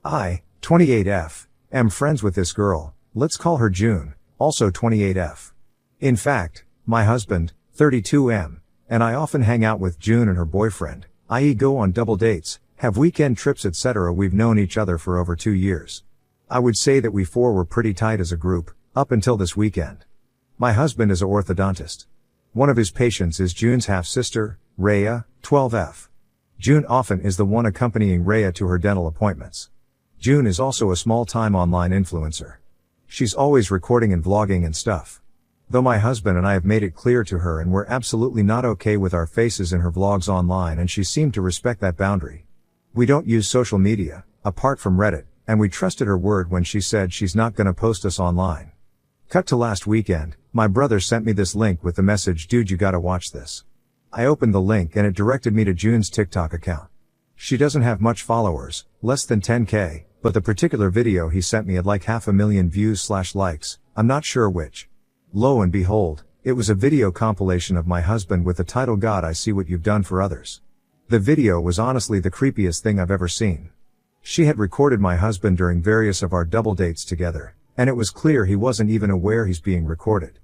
I, 28F, am friends with this girl, let's call her June, also 28F. In fact, my husband, 32M, and I often hang out with June and her boyfriend, i.e. go on double dates, have weekend trips etc. We've known each other for over 2 years. I would say that we four were pretty tight as a group, up until this weekend. My husband is an orthodontist. One of his patients is June's half-sister, Rhea, 12F. June often is the one accompanying Rhea to her dental appointments. June is also a small-time online influencer. She's always recording and vlogging and stuff. Though my husband and I have made it clear to her and we're absolutely not okay with our faces in her vlogs online, and she seemed to respect that boundary. We don't use social media, apart from Reddit, and we trusted her word when she said she's not gonna post us online. Cut to last weekend, my brother sent me this link with the message, "Dude, you gotta watch this." I opened the link and it directed me to June's TikTok account. She doesn't have much followers, less than 10K, but the particular video he sent me had like 500,000 views/likes, I'm not sure which. Lo and behold, it was a video compilation of my husband with the title "God, I See What You've Done for Others." The video was honestly the creepiest thing I've ever seen. She had recorded my husband during various of our double dates together, and it was clear he wasn't even aware he's being recorded.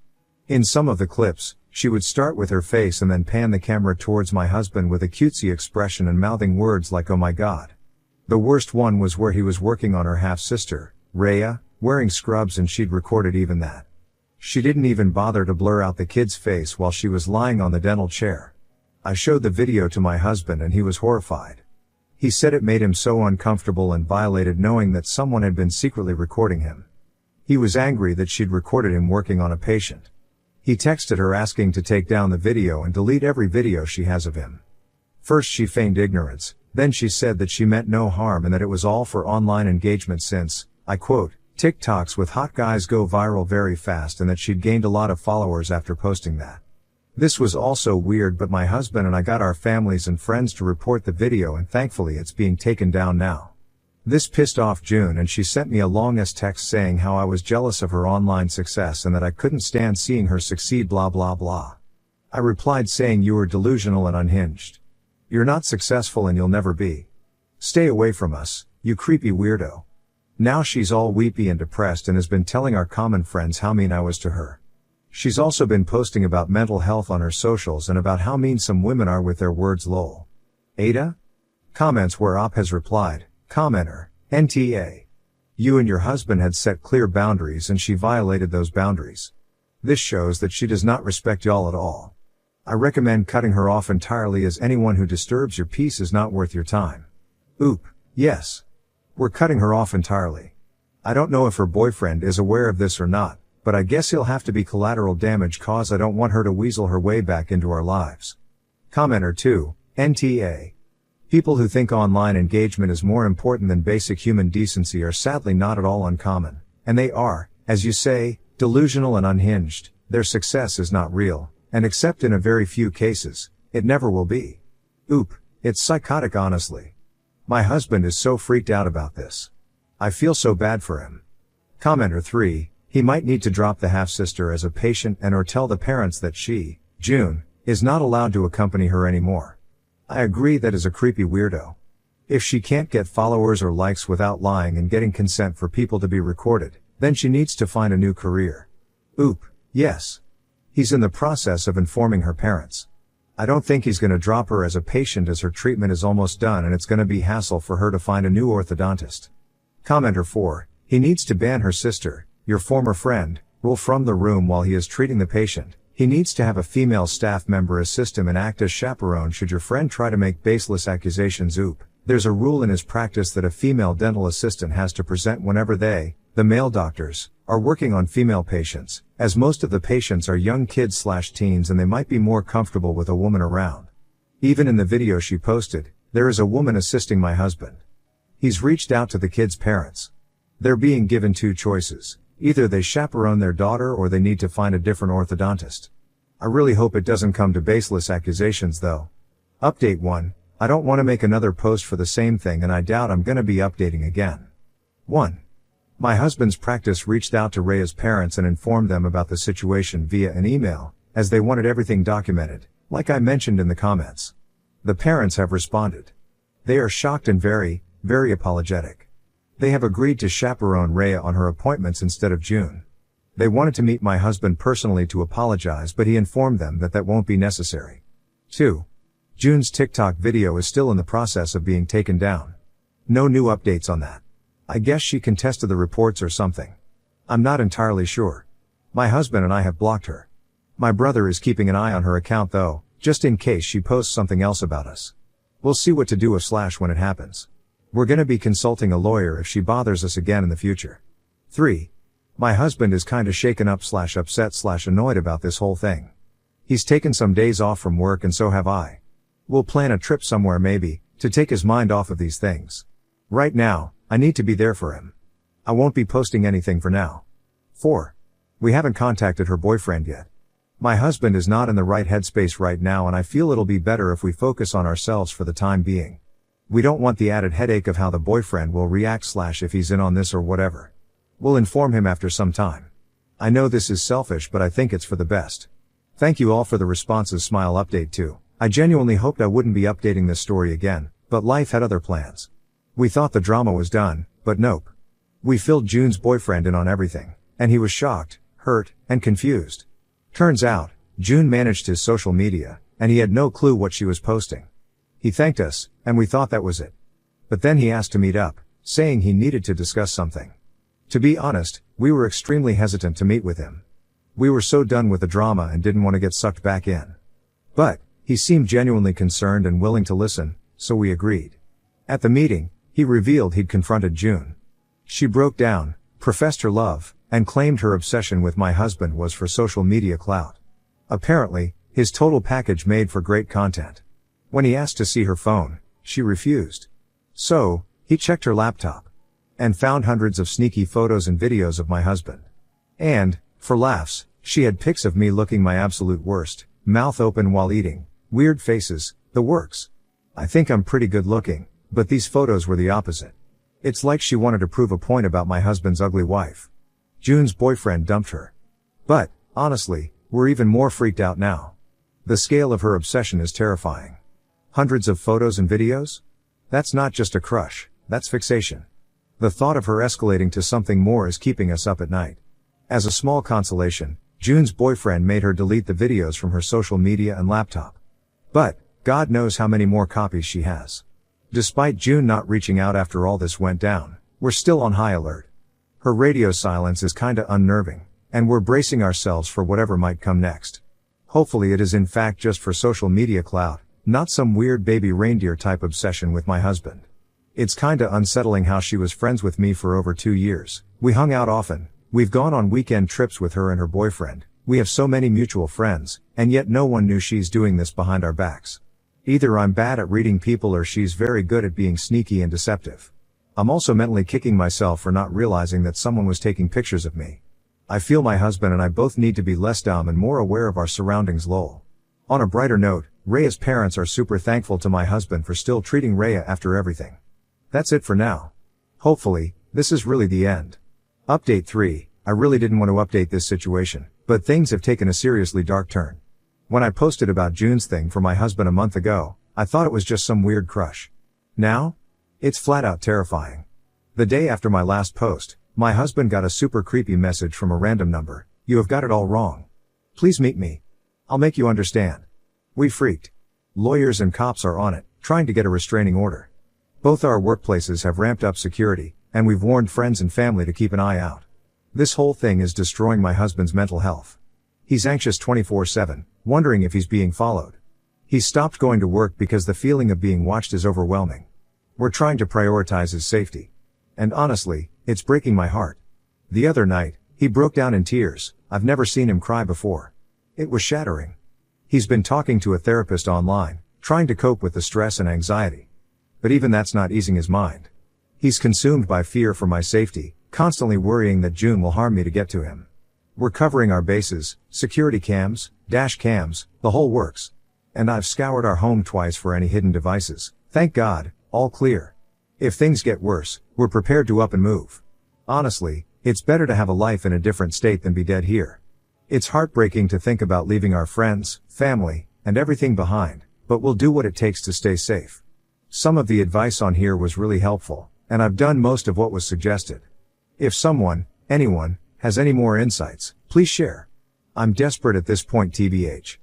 In some of the clips, she would start with her face and then pan the camera towards my husband with a cutesy expression and mouthing words like "oh my god." The worst one was where he was working on her half-sister, Rhea, wearing scrubs, and she'd recorded even that. She didn't even bother to blur out the kid's face while she was lying on the dental chair. I showed the video to my husband and he was horrified. He said it made him so uncomfortable and violated knowing that someone had been secretly recording him. He was angry that she'd recorded him working on a patient. He texted her asking to take down the video and delete every video she has of him. First she feigned ignorance, then she said that she meant no harm and that it was all for online engagement since, I quote, "TikToks with hot guys go viral very fast," and that she'd gained a lot of followers after posting that. This was also weird, but my husband and I got our families and friends to report the video and thankfully it's being taken down now. This pissed off June and she sent me a long-ass text saying how I was jealous of her online success and that I couldn't stand seeing her succeed blah blah blah. I replied saying, "You are delusional and unhinged. You're not successful and you'll never be. Stay away from us, you creepy weirdo." Now she's all weepy and depressed and has been telling our common friends how mean I was to her. She's also been posting about mental health on her socials and about how mean some women are with their words lol. Ada? Comments where Op has replied, "Commenter, NTA. You and your husband had set clear boundaries and she violated those boundaries. This shows that she does not respect y'all at all. I recommend cutting her off entirely, as anyone who disturbs your peace is not worth your time." Oop, yes. We're cutting her off entirely. I don't know if her boyfriend is aware of this or not, but I guess he'll have to be collateral damage, cause I don't want her to weasel her way back into our lives. Commenter 2, NTA. People who think online engagement is more important than basic human decency are sadly not at all uncommon, and they are, as you say, delusional and unhinged. Their success is not real, and except in a very few cases, it never will be. Oop, it's psychotic honestly. My husband is so freaked out about this. I feel so bad for him. Commenter 3, he might need to drop the half-sister as a patient and or tell the parents that she, June, is not allowed to accompany her anymore. I agree that is a creepy weirdo. If she can't get followers or likes without lying and getting consent for people to be recorded, then she needs to find a new career. Oop, yes. He's in the process of informing her parents. I don't think he's gonna drop her as a patient, as her treatment is almost done and it's gonna be hassle for her to find a new orthodontist. Commenter 4, he needs to ban her sister, your former friend, Rule from the room while he is treating the patient. He needs to have a female staff member assist him and act as chaperone should your friend try to make baseless accusations. Oop, there's a rule in his practice that a female dental assistant has to present whenever they, the male doctors, are working on female patients, as most of the patients are young kids/teens and they might be more comfortable with a woman around. Even in the video she posted, there is a woman assisting my husband. He's reached out to the kids' parents. They're being given two choices. Either they chaperone their daughter or they need to find a different orthodontist. I really hope it doesn't come to baseless accusations though. Update 1, I don't want to make another post for the same thing and I doubt I'm gonna be updating again. 1. My husband's practice reached out to Rhea's parents and informed them about the situation via an email, as they wanted everything documented, like I mentioned in the comments. The parents have responded. They are shocked and very, very apologetic. They have agreed to chaperone Rhea on her appointments instead of June. They wanted to meet my husband personally to apologize, but he informed them that that won't be necessary. 2. June's TikTok video is still in the process of being taken down. No new updates on that. I guess she contested the reports or something. I'm not entirely sure. My husband and I have blocked her. My brother is keeping an eye on her account though, just in case she posts something else about us. We'll see what to do with / when it happens. We're gonna be consulting a lawyer if she bothers us again in the future. 3. My husband is kinda shaken up / upset / annoyed about this whole thing. He's taken some days off from work and so have I. We'll plan a trip somewhere maybe, to take his mind off of these things. Right now, I need to be there for him. I won't be posting anything for now. 4. We haven't contacted her boyfriend yet. My husband is not in the right headspace right now and I feel it'll be better if we focus on ourselves for the time being. We don't want the added headache of how the boyfriend will react / if he's in on this or whatever. We'll inform him after some time. I know this is selfish but I think it's for the best. Thank you all for the responses. Smile update 2. I genuinely hoped I wouldn't be updating this story again, but life had other plans. We thought the drama was done, but nope. We filled June's boyfriend in on everything, and he was shocked, hurt, and confused. Turns out, June managed his social media, and he had no clue what she was posting. He thanked us, and we thought that was it. But then he asked to meet up, saying he needed to discuss something. To be honest, we were extremely hesitant to meet with him. We were so done with the drama and didn't want to get sucked back in. But, he seemed genuinely concerned and willing to listen, so we agreed. At the meeting, he revealed he'd confronted June. She broke down, professed her love, and claimed her obsession with my husband was for social media clout. Apparently, his total package made for great content. When he asked to see her phone, she refused. So, he checked her laptop. And found hundreds of sneaky photos and videos of my husband. And, for laughs, she had pics of me looking my absolute worst, mouth open while eating, weird faces, the works. I think I'm pretty good looking, but these photos were the opposite. It's like she wanted to prove a point about my husband's ugly wife. June's boyfriend dumped her. But, honestly, we're even more freaked out now. The scale of her obsession is terrifying. Hundreds of photos and videos? That's not just a crush, that's fixation. The thought of her escalating to something more is keeping us up at night. As a small consolation, June's boyfriend made her delete the videos from her social media and laptop. But, God knows how many more copies she has. Despite June not reaching out after all this went down, we're still on high alert. Her radio silence is kinda unnerving, and we're bracing ourselves for whatever might come next. Hopefully it is in fact just for social media clout, not some weird baby reindeer type obsession with my husband. It's kinda unsettling how she was friends with me for over 2 years. We hung out often, we've gone on weekend trips with her and her boyfriend, we have so many mutual friends, and yet no one knew she's doing this behind our backs. Either I'm bad at reading people or she's very good at being sneaky and deceptive. I'm also mentally kicking myself for not realizing that someone was taking pictures of me. I feel my husband and I both need to be less dumb and more aware of our surroundings. Lol. On a brighter note, Rhea's parents are super thankful to my husband for still treating Rhea after everything. That's it for now. Hopefully, this is really the end. Update 3, I really didn't want to update this situation, but things have taken a seriously dark turn. When I posted about June's thing for my husband a month ago, I thought it was just some weird crush. Now? It's flat out terrifying. The day after my last post, my husband got a super creepy message from a random number. You have got it all wrong. Please meet me. I'll make you understand. We freaked. Lawyers and cops are on it, trying to get a restraining order. Both our workplaces have ramped up security, and we've warned friends and family to keep an eye out. This whole thing is destroying my husband's mental health. He's anxious 24/7, wondering if he's being followed. He's stopped going to work because the feeling of being watched is overwhelming. We're trying to prioritize his safety. And honestly, it's breaking my heart. The other night, he broke down in tears. I've never seen him cry before. It was shattering. He's been talking to a therapist online, trying to cope with the stress and anxiety. But even that's not easing his mind. He's consumed by fear for my safety, constantly worrying that June will harm me to get to him. We're covering our bases, security cams, dash cams, the whole works. And I've scoured our home twice for any hidden devices. Thank God, all clear. If things get worse, we're prepared to up and move. Honestly, it's better to have a life in a different state than be dead here. It's heartbreaking to think about leaving our friends, family, and everything behind, but we'll do what it takes to stay safe. Some of the advice on here was really helpful. and I've done most of what was suggested. If anyone, has any more insights, please share. I'm desperate at this point tbh.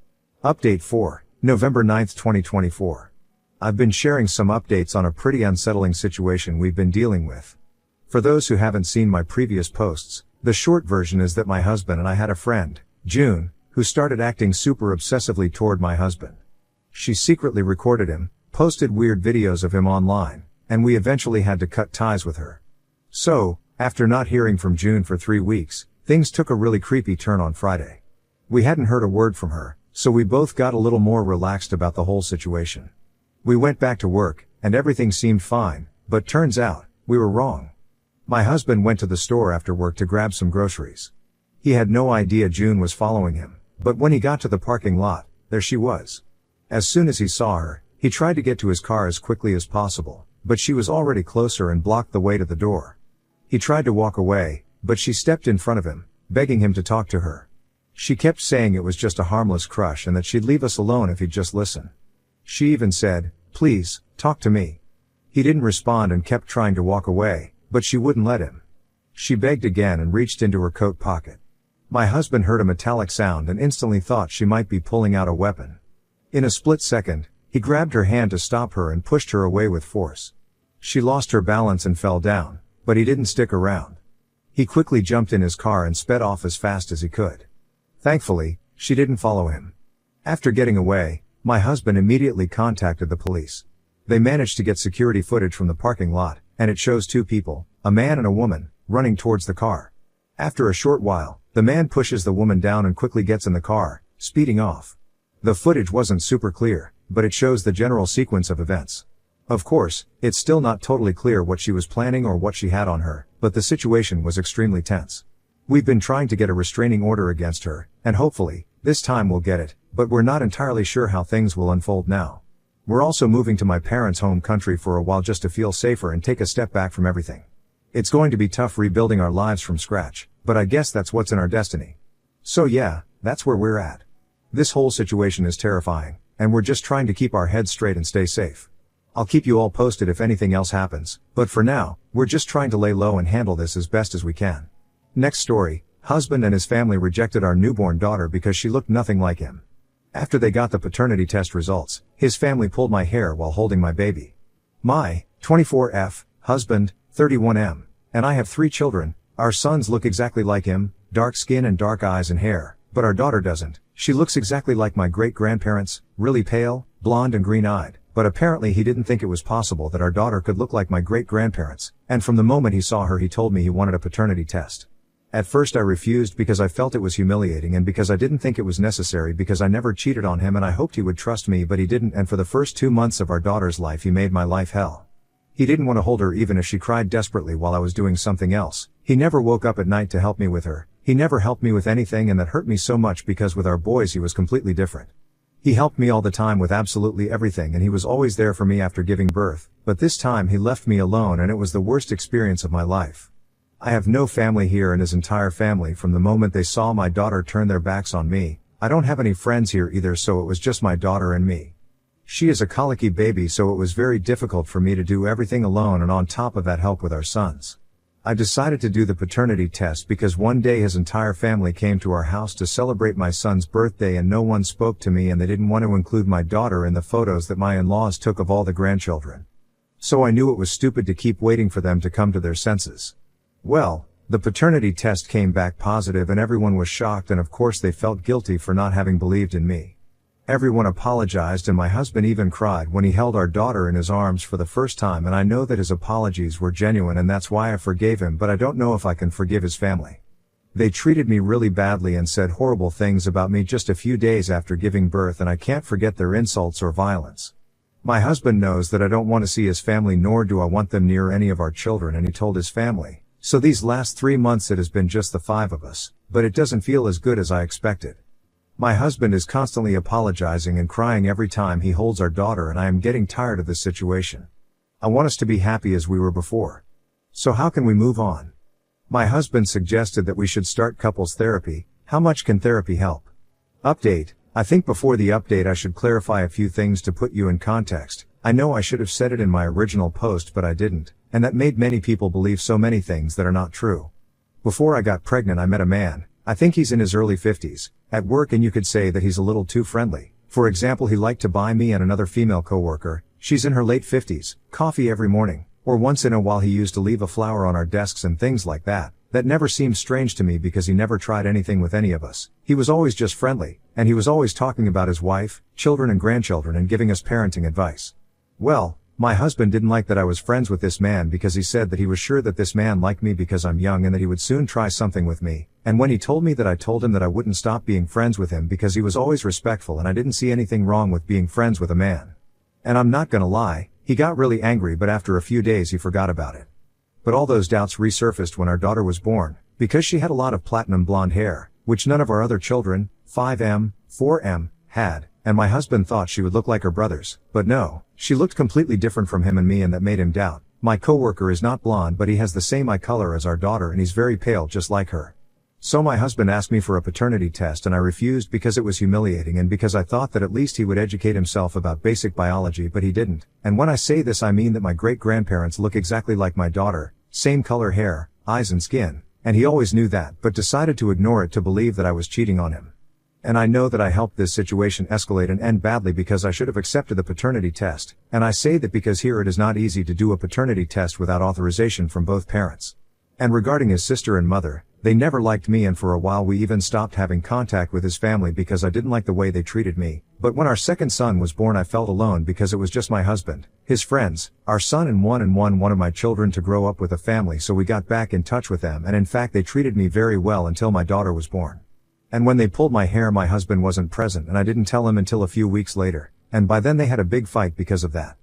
Update 4, November 9th, 2024. I've been sharing some updates on a pretty unsettling situation we've been dealing with. For those who haven't seen my previous posts, the short version is that my husband and I had a friend, June, who started acting super obsessively toward my husband. She secretly recorded him, posted weird videos of him online, and we eventually had to cut ties with her. So, after not hearing from June for 3 weeks, things took a really creepy turn on Friday. We hadn't heard a word from her, so we both got a little more relaxed about the whole situation. We went back to work, and everything seemed fine, but turns out, we were wrong. My husband went to the store after work to grab some groceries. He had no idea June was following him, but when he got to the parking lot, there she was. As soon as he saw her, he tried to get to his car as quickly as possible, but she was already closer and blocked the way to the door. He tried to walk away, but she stepped in front of him, begging him to talk to her. She kept saying it was just a harmless crush and that she'd leave us alone if he'd just listen. She even said, "Please, talk to me." He didn't respond and kept trying to walk away, but she wouldn't let him. She begged again and reached into her coat pocket. My husband heard a metallic sound and instantly thought she might be pulling out a weapon. In a split second, he grabbed her hand to stop her and pushed her away with force. She lost her balance and fell down, but he didn't stick around. He quickly jumped in his car and sped off as fast as he could. Thankfully, she didn't follow him. After getting away, my husband immediately contacted the police. They managed to get security footage from the parking lot, and it shows 2 people, a man and a woman, running towards the car. After a short while, the man pushes the woman down and quickly gets in the car, speeding off. The footage wasn't super clear, but it shows the general sequence of events. Of course, it's still not totally clear what she was planning or what she had on her, but the situation was extremely tense. We've been trying to get a restraining order against her, and hopefully, this time we'll get it, but we're not entirely sure how things will unfold now. We're also moving to my parents' home country for a while just to feel safer and take a step back from everything. It's going to be tough rebuilding our lives from scratch, but I guess that's what's in our destiny. So yeah, that's where we're at. This whole situation is terrifying, and we're just trying to keep our heads straight and stay safe. I'll keep you all posted if anything else happens, but for now, we're just trying to lay low and handle this as best as we can. Next story, husband and his family rejected our newborn daughter because she looked nothing like him. After they got the paternity test results, his family pulled my hair while holding my baby. My, 24F, husband, 31M, and I have 3 children. Our sons look exactly like him, dark skin and dark eyes and hair, but our daughter doesn't. She looks exactly like my great-grandparents, really pale, blonde and green-eyed, but apparently he didn't think it was possible that our daughter could look like my great-grandparents, and from the moment he saw her he told me he wanted a paternity test. At first I refused because I felt it was humiliating and because I didn't think it was necessary because I never cheated on him and I hoped he would trust me, but he didn't, and for the first 2 months of our daughter's life he made my life hell. He didn't want to hold her even if she cried desperately while I was doing something else. He never woke up at night to help me with her. He never helped me with anything, and that hurt me so much because with our boys he was completely different. He helped me all the time with absolutely everything and he was always there for me after giving birth, but this time he left me alone and it was the worst experience of my life. I have no family here, and his entire family from the moment they saw my daughter turned their backs on me. I don't have any friends here either, so it was just my daughter and me. She is a colicky baby, so it was very difficult for me to do everything alone, and on top of that help with our sons. I decided to do the paternity test because one day his entire family came to our house to celebrate my son's birthday and no one spoke to me, and they didn't want to include my daughter in the photos that my in-laws took of all the grandchildren. So I knew it was stupid to keep waiting for them to come to their senses. Well, the paternity test came back positive and everyone was shocked, and of course they felt guilty for not having believed in me. Everyone apologized and my husband even cried when he held our daughter in his arms for the first time, and I know that his apologies were genuine and that's why I forgave him, but I don't know if I can forgive his family. They treated me really badly and said horrible things about me just a few days after giving birth, and I can't forget their insults or violence. My husband knows that I don't want to see his family, nor do I want them near any of our children, and he told his family. So these last 3 months it has been just the 5 of us, but it doesn't feel as good as I expected. My husband is constantly apologizing and crying every time he holds our daughter, and I am getting tired of this situation. I want us to be happy as we were before. So how can we move on? My husband suggested that we should start couples therapy. How much can therapy help? Update. I think before the update I should clarify a few things to put you in context. I know I should have said it in my original post, but I didn't. and that made many people believe so many things that are not true. Before I got pregnant I met a man, I think he's in his early 50s, at work, and you could say that he's a little too friendly. For example, he liked to buy me and another female coworker, she's in her late 50s, coffee every morning, or once in a while he used to leave a flower on our desks and things like that. That never seemed strange to me because he never tried anything with any of us. He was always just friendly, and he was always talking about his wife, children and grandchildren and giving us parenting advice. Well, my husband didn't like that I was friends with this man because he said that he was sure that this man liked me because I'm young and that he would soon try something with me. And when he told me that, I told him that I wouldn't stop being friends with him because he was always respectful and I didn't see anything wrong with being friends with a man. And I'm not gonna lie, he got really angry, but after a few days he forgot about it. But all those doubts resurfaced when our daughter was born, because she had a lot of platinum blonde hair, which none of our other children, 5M, 4M, had, and my husband thought she would look like her brothers, but no, she looked completely different from him and me, and that made him doubt. My coworker is not blonde, but he has the same eye color as our daughter and he's very pale just like her. So my husband asked me for a paternity test and I refused because it was humiliating and because I thought that at least he would educate himself about basic biology, but he didn't. And when I say this I mean that my great-grandparents look exactly like my daughter, same color hair, eyes and skin, and he always knew that but decided to ignore it to believe that I was cheating on him. And I know that I helped this situation escalate and end badly because I should have accepted the paternity test, and I say that because here it is not easy to do a paternity test without authorization from both parents. And regarding his sister and mother, they never liked me, and for a while we even stopped having contact with his family because I didn't like the way they treated me. But when our second son was born I felt alone because it was just my husband, his friends, our son and one of my children to grow up with a family, so we got back in touch with them, and in fact they treated me very well until my daughter was born. And when they pulled my hair my husband wasn't present and I didn't tell him until a few weeks later, and by then they had a big fight because of that.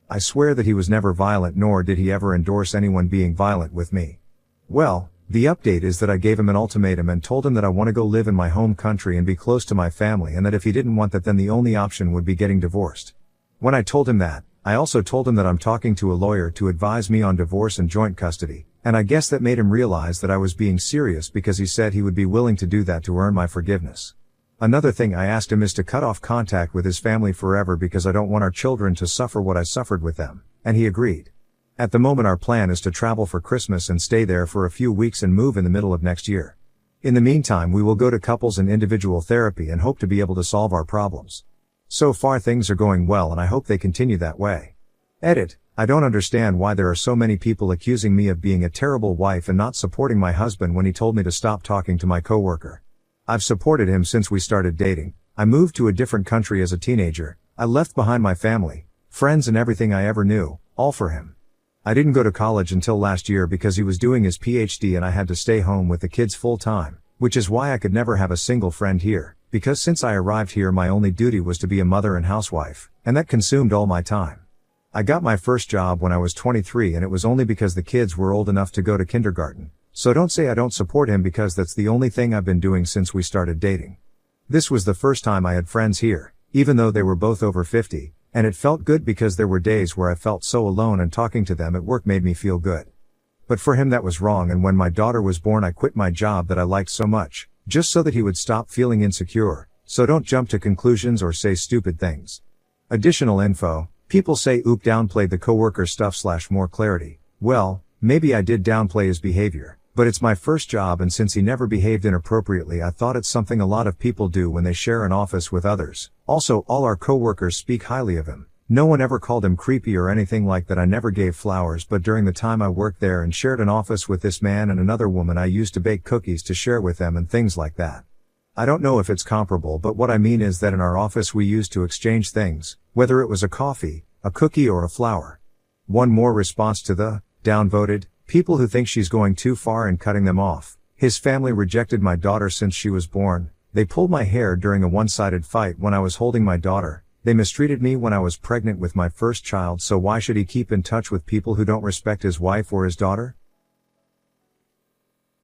I swear that he was never violent, nor did he ever endorse anyone being violent with me. Well, the update is that I gave him an ultimatum and told him that I want to go live in my home country and be close to my family, and that if he didn't want that then the only option would be getting divorced. When I told him that, I also told him that I'm talking to a lawyer to advise me on divorce and joint custody, and I guess that made him realize that I was being serious because he said he would be willing to do that to earn my forgiveness. Another thing I asked him is to cut off contact with his family forever because I don't want our children to suffer what I suffered with them, and he agreed. At the moment our plan is to travel for Christmas and stay there for a few weeks and move in the middle of next year. In the meantime we will go to couples and individual therapy and hope to be able to solve our problems. So far things are going well and I hope they continue that way. Edit. I don't understand why there are so many people accusing me of being a terrible wife and not supporting my husband when he told me to stop talking to my coworker. I've supported him since we started dating. I moved to a different country as a teenager. I left behind my family, friends and everything I ever knew, all for him. I didn't go to college until last year because he was doing his PhD and I had to stay home with the kids full time, which is why I could never have a single friend here, because since I arrived here my only duty was to be a mother and housewife, and that consumed all my time. I got my first job when I was 23 and it was only because the kids were old enough to go to kindergarten, so don't say I don't support him because that's the only thing I've been doing since we started dating. This was the first time I had friends here, even though they were both over 50, and it felt good because there were days where I felt so alone and talking to them at work made me feel good. But for him that was wrong, and when my daughter was born I quit my job that I liked so much, just so that he would stop feeling insecure, so don't jump to conclusions or say stupid things. Additional info, people say Oop downplayed the coworker stuff / more clarity. Well, maybe I did downplay his behavior, but it's my first job and since he never behaved inappropriately I thought it's something a lot of people do when they share an office with others. Also, all our coworkers speak highly of him. No one ever called him creepy or anything like that. I never gave flowers, but during the time I worked there and shared an office with this man and another woman I used to bake cookies to share with them and things like that. I don't know if it's comparable, but what I mean is that in our office we used to exchange things, whether it was a coffee, a cookie or a flower. One more response to the downvoted people who think she's going too far and cutting them off. His family rejected my daughter since she was born. They pulled my hair during a one-sided fight when I was holding my daughter. They mistreated me when I was pregnant with my first child, so why should he keep in touch with people who don't respect his wife or his daughter?